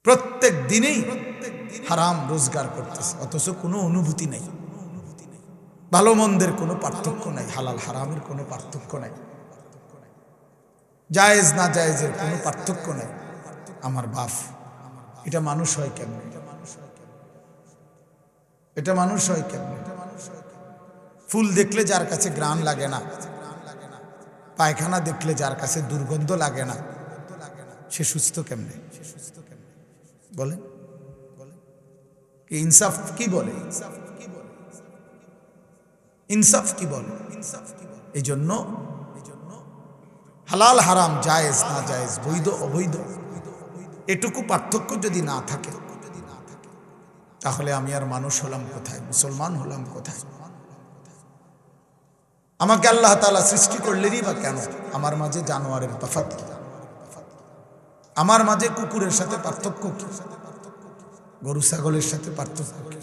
প্রত্যেক দিনেই হারাম রোজগার করতেছে, অথচ কোনো অনুভূতি নেই, ভালো মন্দের কোনো পার্থক্য নাই, হালাল হারামের কোনো পার্থক্য নাই, জায়েজ না জায়েজের কোনো পার্থক্য নাই। আমার বাপ, এটা মানুষ হয় কেমন? এটা মানুষ হয় কেমন? ফুল দেখলে যার কাছে ঘ্রাণ লাগে না, পায়খানা দেখলে যার কাছে দুর্গন্ধ লাগে না, সে সুস্থ কেমনে বলেন? ইনসাফ কি বলে? ইনসাফ কি বলে? এই জন্য হালাল হারাম, জায়েজ না জায়েজ, বৈধ অবৈধ, এটুকু পার্থক্য যদি না থাকে, তাহলে আমি আর মানুষ হলাম কোথায়, মুসলমান হলাম কোথায়? আমাকে আল্লাহ তাআলা সৃষ্টি করলেনই বা কেন? আমার মাঝে জানোয়ারের তফাৎ কি? আমার মাঝে কুকুরের সাথে পার্থক্য কি? গরু ছাগলের সাথে পার্থক্য কি?